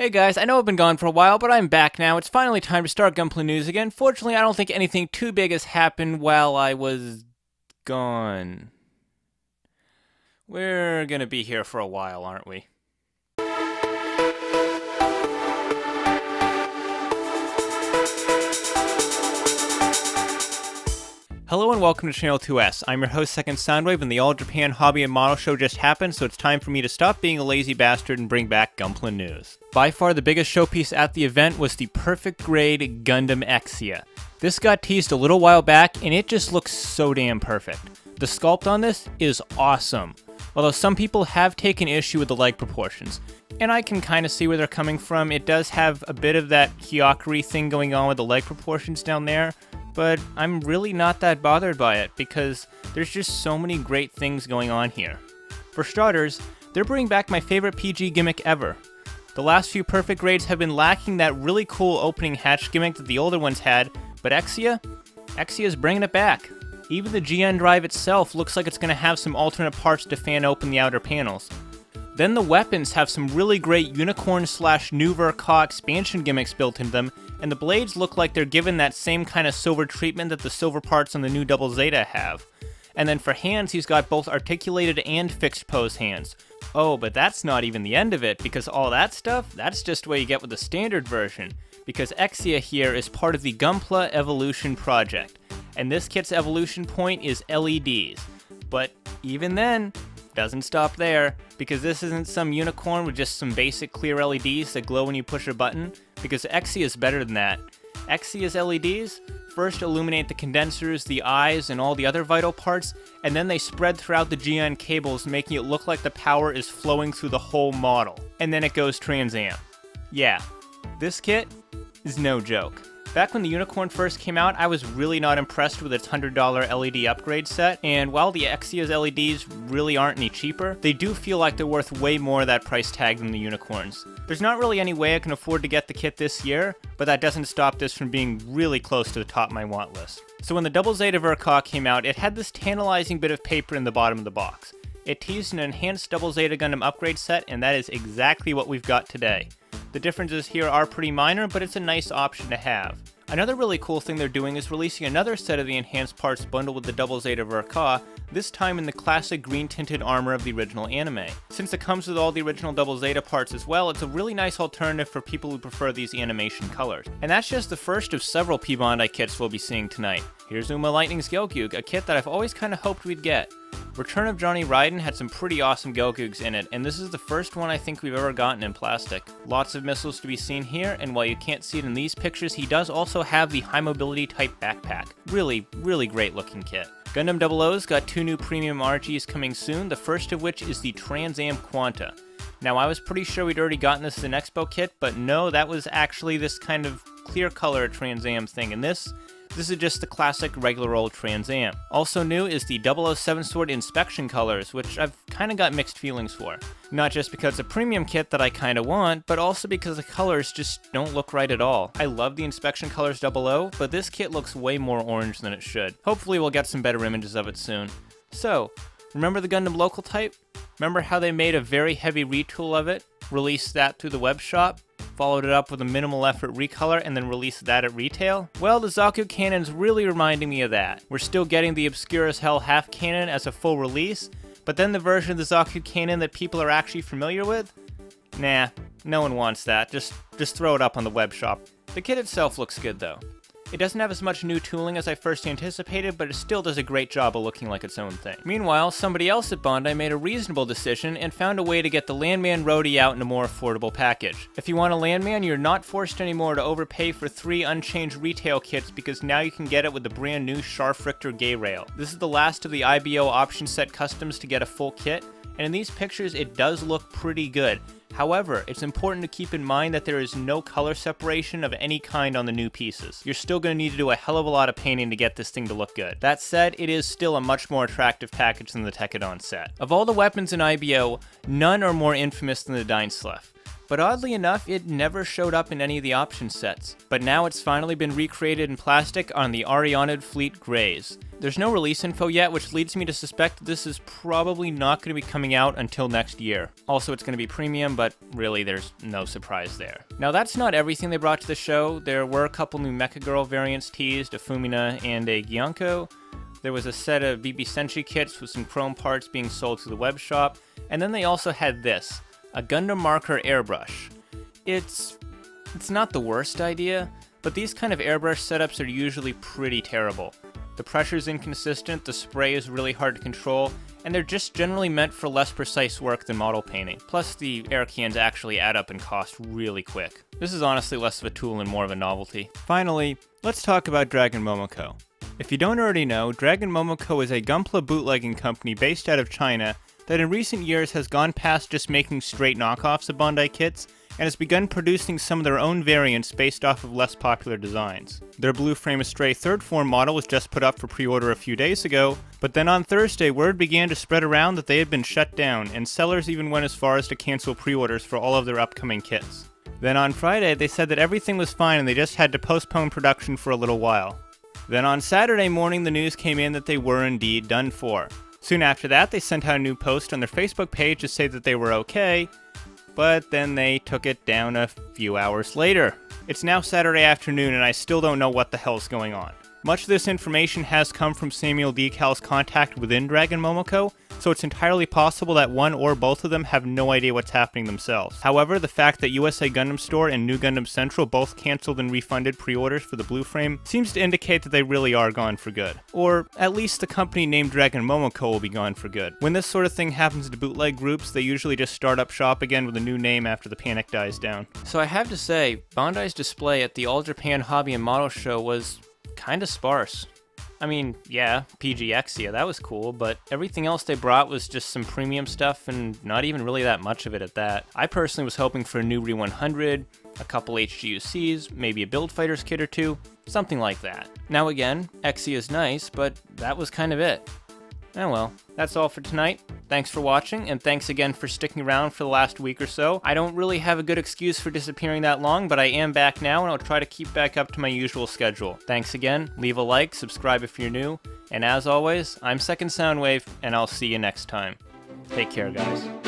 Hey guys, I know I've been gone for a while, but I'm back now. It's finally time to start Gunpla News again. Fortunately, I don't think anything too big has happened while I was gone. We're gonna be here for a while, aren't we? Hello and welcome to Channel 2S. I'm your host, Second Soundwave, and the All Japan Hobby and Model Show just happened, so it's time for me to stop being a lazy bastard and bring back Gunpla News. By far the biggest showpiece at the event was the perfect grade Gundam Exia. This got teased a little while back, and it just looks so damn perfect. The sculpt on this is awesome, although some people have taken issue with the leg proportions. And I can kind of see where they're coming from. It does have a bit of that Hyakuri thing going on with the leg proportions down there, but I'm really not that bothered by it because there's just so many great things going on here. For starters, they're bringing back my favorite PG gimmick ever. The last few perfect grades have been lacking that really cool opening hatch gimmick that the older ones had, but Exia's bringing it back. Even the GN drive itself looks like it's going to have some alternate parts to fan open the outer panels. Then the weapons have some really great unicorn/Nuver-Ka expansion gimmicks built into them, and the blades look like they're given that same kind of silver treatment that the silver parts on the new Double Zeta have. And then for hands, he's got both articulated and fixed pose hands. Oh, but that's not even the end of it, because all that stuff, that's just what you get with the standard version, because Exia here is part of the Gunpla Evolution project, and this kit's evolution point is LEDs. But even then, doesn't stop there, because this isn't some unicorn with just some basic clear LEDs that glow when you push a button, because Exia is better than that. Exia's LEDs first illuminate the condensers, the eyes, and all the other vital parts, and then they spread throughout the GN cables, making it look like the power is flowing through the whole model. And then it goes Trans Am. Yeah, this kit is no joke. Back when the Unicorn first came out, I was really not impressed with its $100 LED upgrade set, and while the Exia's LEDs really aren't any cheaper, they do feel like they're worth way more of that price tag than the Unicorns. There's not really any way I can afford to get the kit this year, but that doesn't stop this from being really close to the top of my want list. So when the Double Zeta Ver-Ka came out, it had this tantalizing bit of paper in the bottom of the box. It teased an enhanced Double Zeta Gundam upgrade set, and that is exactly what we've got today. The differences here are pretty minor, but it's a nice option to have. Another really cool thing they're doing is releasing another set of the enhanced parts bundled with the Double Zeta Ver-Ka, this time in the classic green tinted armor of the original anime. Since it comes with all the original Double Zeta parts as well, it's a really nice alternative for people who prefer these animation colors. And that's just the first of several p-bandai kits we'll be seeing tonight. Here's Uma Lightning's Gelgoog, a kit that I've always kind of hoped we'd get. Return of Johnny Raiden had some pretty awesome Gelgoogs in it, and this is the first one I think we've ever gotten in plastic. Lots of missiles to be seen here, and while you can't see it in these pictures, he does also have the high mobility type backpack. Really great looking kit. Gundam Double O's got two new premium RGs coming soon, the first of which is the Trans Am Quanta. Now I was pretty sure we'd already gotten this as an Expo kit, but no, that was actually this kind of clear color Trans Am thing, and this is just the classic regular old Trans Am. Also new is the Seven Sword inspection colors, which I've kinda got mixed feelings for. Not just because it's a premium kit that I kinda want, but also because the colors just don't look right at all. I love the inspection colors Double O, but this kit looks way more orange than it should. Hopefully we'll get some better images of it soon. So, remember the Gundam local type? Remember how they made a very heavy retool of it, released that through the web shop, followed it up with a minimal effort recolor, and then released that at retail? Well, the Zaku cannon's really reminding me of that. We're still getting the obscure as hell half cannon as a full release, but then the version of the Zaku cannon that people are actually familiar with? Nah, no one wants that. Just throw it up on the web shop. The kit itself looks good though. It doesn't have as much new tooling as I first anticipated, but it still does a great job of looking like its own thing. Meanwhile, somebody else at Bandai made a reasonable decision and found a way to get the Landman Rodi out in a more affordable package. If you want a Landman, you're not forced anymore to overpay for 3 unchanged retail kits because now you can get it with the brand new Scharfrichter Geirail. This is the last of the IBO option set customs to get a full kit, and in these pictures it does look pretty good. However, it's important to keep in mind that there is no color separation of any kind on the new pieces. You're still going to need to do a hell of a lot of painting to get this thing to look good. That said, it is still a much more attractive package than the Tekadon set. Of all the weapons in IBO, none are more infamous than the Dainslief. but oddly enough, it never showed up in any of the option sets. But now it's finally been recreated in plastic on the Arianid Fleet Graze. There's no release info yet, which leads me to suspect that this is probably not going to be coming out until next year. Also, it's going to be premium, but really there's no surprise there. Now that's not everything they brought to the show. There were a couple new Mecha Girl variants teased, a Fumina and a Gyanko. There was a set of BB Sentry kits with some chrome parts being sold through the web shop, and then they also had this, a Gundam Marker airbrush. It's not the worst idea, but these kind of airbrush setups are usually pretty terrible. The pressure's inconsistent, the spray is really hard to control, and they're just generally meant for less precise work than model painting. Plus, the air cans actually add up and cost really quick. This is honestly less of a tool and more of a novelty. Finally, let's talk about Dragon Momoko. If you don't already know, Dragon Momoko is a Gunpla bootlegging company based out of China that in recent years has gone past just making straight knockoffs of Bandai kits, and has begun producing some of their own variants based off of less popular designs. Their Blue Frame Astray 3rd form model was just put up for pre-order a few days ago, but then on Thursday word began to spread around that they had been shut down, and sellers even went as far as to cancel pre-orders for all of their upcoming kits. Then on Friday they said that everything was fine and they just had to postpone production for a little while. Then on Saturday morning the news came in that they were indeed done for. Soon after that they sent out a new post on their Facebook page to say that they were okay, but then they took it down a few hours later. It's now Saturday afternoon and I still don't know what the hell's going on. Much of this information has come from Samuel Decal's contact within Dragon Momoko, so it's entirely possible that one or both of them have no idea what's happening themselves. However, the fact that USA Gundam Store and New Gundam Central both cancelled and refunded pre-orders for the Blue Frame seems to indicate that they really are gone for good. Or at least the company named Dragon Momoko will be gone for good. When this sort of thing happens to bootleg groups, they usually just start up shop again with a new name after the panic dies down. So I have to say, Bandai's display at the All Japan Hobby and Model Show was kinda sparse. I mean, yeah, PG Exia, that was cool, but everything else they brought was just some premium stuff and not even really that much of it at that. I personally was hoping for a new Re 100, a couple HGUCs, maybe a Build Fighters kit or two, something like that. Now again, Exia is nice, but that was kind of it. Oh well, that's all for tonight. Thanks for watching, and thanks again for sticking around for the last week or so. I don't really have a good excuse for disappearing that long, but I am back now, and I'll try to keep back up to my usual schedule. Thanks again, leave a like, subscribe if you're new, and as always, I'm Second Soundwave, and I'll see you next time. Take care, guys.